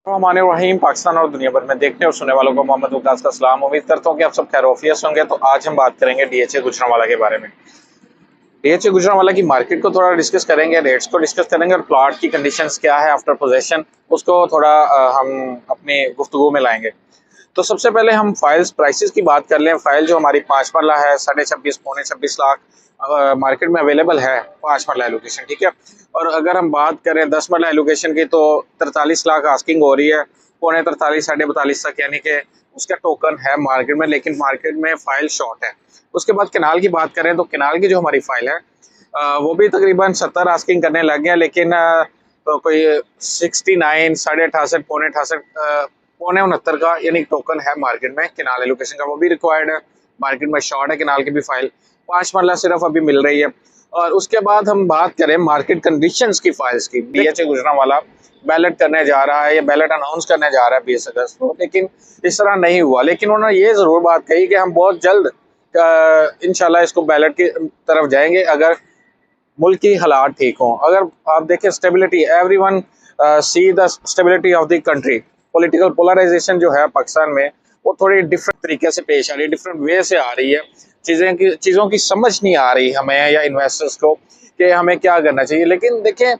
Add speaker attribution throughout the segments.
Speaker 1: रहीम पाकिस्तान और दुनिया भर में देखने और सुनने वालों को मोहम्मद वकास का सलाम। उम्मीद करता हूँ कि आप सब खैरियत होंगे। तो आज हम बात करेंगे डीएचए गुजरांवाला के बारे में। डीएचए गुजरांवाला की मार्केट को थोड़ा डिस्कस करेंगे, रेट्स को डिस्कस करेंगे और प्लॉट की कंडीशंस क्या है आफ्टर पोजेशन उसको थोड़ा हम अपनी गुफ्तगू में लाएंगे। तो सबसे पहले हम फाइल्स प्राइसेस की बात कर लें। फाइल जो हमारी 5 मरला है 26.5 पौने 26 लाख मार्केट में अवेलेबल है 5 मरला एलोकेशन, ठीक है। और अगर हम बात करें 10 मरला एलोकेशन की तो 43 लाख आस्किंग हो रही है, पौने 43 42.5 तक, यानी कि उसका टोकन है मार्केट में, लेकिन मार्केट में फाइल शॉर्ट है। उसके बाद केनाल की बात करें तो केनाल की जो हमारी फाइल है वो भी तकरीबन 70 आस्किंग करने लग गया, लेकिन तो कोई 69 68 पौने 68 पौने 69 का यानी टोकन है मार्केट में केनाल एलोकेशन का, वो भी रिक्वायर्ड है। मार्केट में शॉर्ट है केनाल की भी फाइल, 5 मरला सिर्फ अभी मिल रही है। और उसके बाद हम बात करें मार्केट कंडीशंस की फाइल्स की। डीएचए गुजरांवाला बैलेट करने जा रहा है या बैलेट अनाउंस करने जा रहा है 20 अगस्त को, लेकिन इस तरह नहीं हुआ। लेकिन उन्होंने ये जरूर बात कही कि हम बहुत जल्द इंशाल्लाह इसको बैलेट की तरफ जाएंगे अगर मुल्क की हालात ठीक हों। अगर आप देखें stability, everyone see the stability of the country. Political polarization जो है पाकिस्तान में वो थोड़ी डिफरेंट तरीके से पेश आ रही है, डिफरेंट वे से आ रही है। चीज़ों की समझ नहीं आ रही हमें या इन्वेस्टर्स को कि हमें क्या करना चाहिए। लेकिन देखें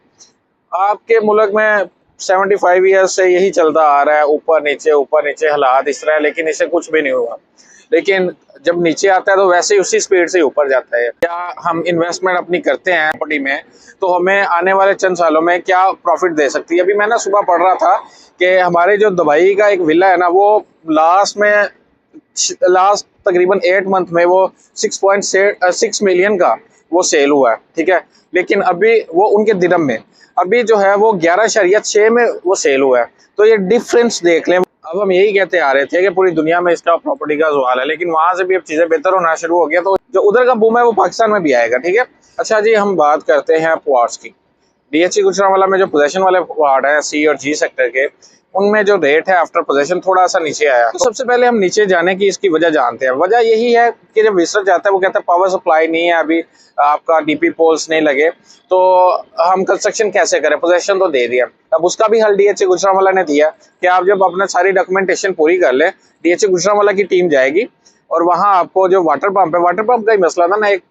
Speaker 1: आपके मुल्क में 75 ईयर्स से यही चलता आ रहा है, ऊपर नीचे हालात इस तरह है, लेकिन इससे कुछ भी नहीं हुआ। लेकिन जब नीचे आता है तो वैसे ही उसी स्पीड से ऊपर जाता है। क्या हम इन्वेस्टमेंट अपनी करते हैं प्रॉपर्टी में तो हमें आने वाले चंद सालों में क्या प्रॉफिट दे सकती है। अभी मैं ना सुबह पढ़ रहा था कि हमारे जो दुबई का एक विला है ना, वो लास्ट तकरीबन 8 मंथ में वो 6.6 मिलियन का वो सेल हुआ है, ठीक है। लेकिन अभी वो उनके दिरहम में अभी जो है वो 11.6 में वो सेल हुआ है। तो ये डिफरेंस देख लें। अब हम यही कहते आ रहे थे कि पूरी दुनिया में इसका प्रॉपर्टी का सवाल है, लेकिन वहां से भी अब चीजें बेहतर होना शुरू हो गया, तो जो उधर का बूम है वो पाकिस्तान में भी आएगा, ठीक है। अच्छा जी, हम बात करते हैं प्लॉट्स की। डीएचए गुजरांवाला में जो पोजेशन वाले प्लॉट है सी और जी सेक्टर के, उनमें जो रेट है आफ्टर पोजेशन थोड़ा सा नीचे आया। तो सबसे पहले हम नीचे जाने की इसकी वजह जानते हैं। वजह यही है कि जब रिसर्च आता है वो कहता है पावर सप्लाई नहीं है, अभी आपका डीपी पोल्स नहीं लगे, तो हम कंस्ट्रक्शन कैसे करें, पोजेशन तो दे दिया। अब उसका भी हल डीएचए गुजरांवाला ने दिया कि आप जब अपना सारी डॉक्यूमेंटेशन पूरी कर ले, डीएचए गुजरांवाला की टीम जाएगी और वहाँ आपको जो वाटर पंप है, वाटर पंप का ही मसला था ना, एक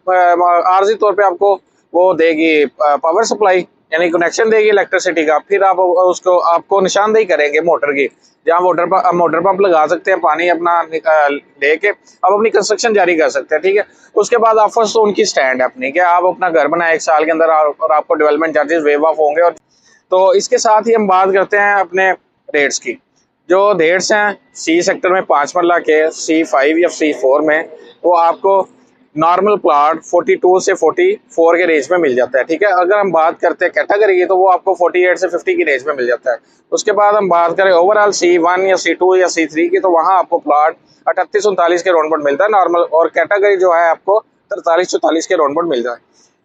Speaker 1: आर्जी तौर पर आपको वो देगी पावर सप्लाई, यानी कनेक्शन देगी इलेक्ट्रिसिटी का। फिर आप उसको आपको निशानदेही करेंगे मोटर की, जहाँ मोटर पंप लगा सकते हैं, पानी अपना लेके आप अपनी कंस्ट्रक्शन जारी कर सकते हैं, ठीक है। उसके बाद ऑफर्स तो उनकी स्टैंड है अपनी कि आप अपना घर बनाए 1 साल के अंदर और आपको डेवलपमेंट चार्जेस वेव ऑफ होंगे। और तो इसके साथ ही हम बात करते हैं अपने रेट्स की। जो रेट्स हैं सी सेक्टर में 5 मरला के C5 या C4 में, वो आपको नॉर्मल प्लॉट 42 से 44 के रेंज में मिल जाता है, ठीक है। अगर हम बात करते हैं कैटेगरी की तो वो आपको 48 से 50 की रेंज में मिल जाता है। उसके बाद हम बात करें ओवरऑल C1 या C2 या C3 की, तो वहाँ आपको प्लॉट 38-39 के राउंड मिलता है नॉर्मल, और कैटेगरी जो है आपको 43-44 के राउंड मिलता है।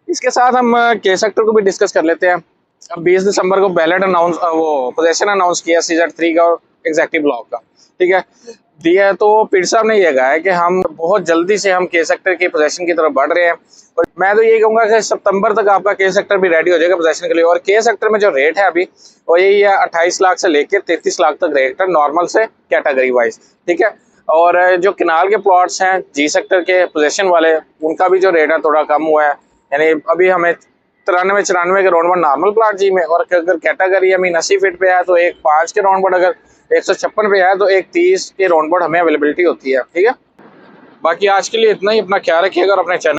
Speaker 1: इसके साथ हम के सेक्टर को भी डिस्कस कर लेते हैं। अब 20 दिसंबर को बैलेट अनाउंस वो पोजेशन अनाउंस किया CZ3 का और एग्जेक्टिव ब्लॉक का, ठीक है, दिया है। तो पीर साहब ने यह कहा है कि हम बहुत जल्दी से हम के सेक्टर की पोजीशन की तरफ बढ़ रहे हैं, और मैं तो यही कहूँगा कि सितंबर तक आपका के सेक्टर भी रेडी हो जाएगा पोजीशन के लिए। और के सेक्टर में जो रेट है अभी वो यही है 28 लाख से लेकर 33 लाख तक रेट है नॉर्मल से कैटेगरी वाइज, ठीक है। और जो किनाल के प्लॉट्स हैं जी सेक्टर के पोजीशन वाले, उनका भी जो रेट है थोड़ा कम हुआ है, यानी अभी हमें 93-94 के राउंड नॉर्मल प्लॉट जी में, और अगर कैटेगरी हमें 80 फीट पे है तो एक 5 के राउंड अगर 156 पे है तो एक 30 के राउंड हमें अवेलेबिलिटी होती है, ठीक है। बाकी आज के लिए इतना ही। अपना ख्याल रखिएगा और अपने चैनल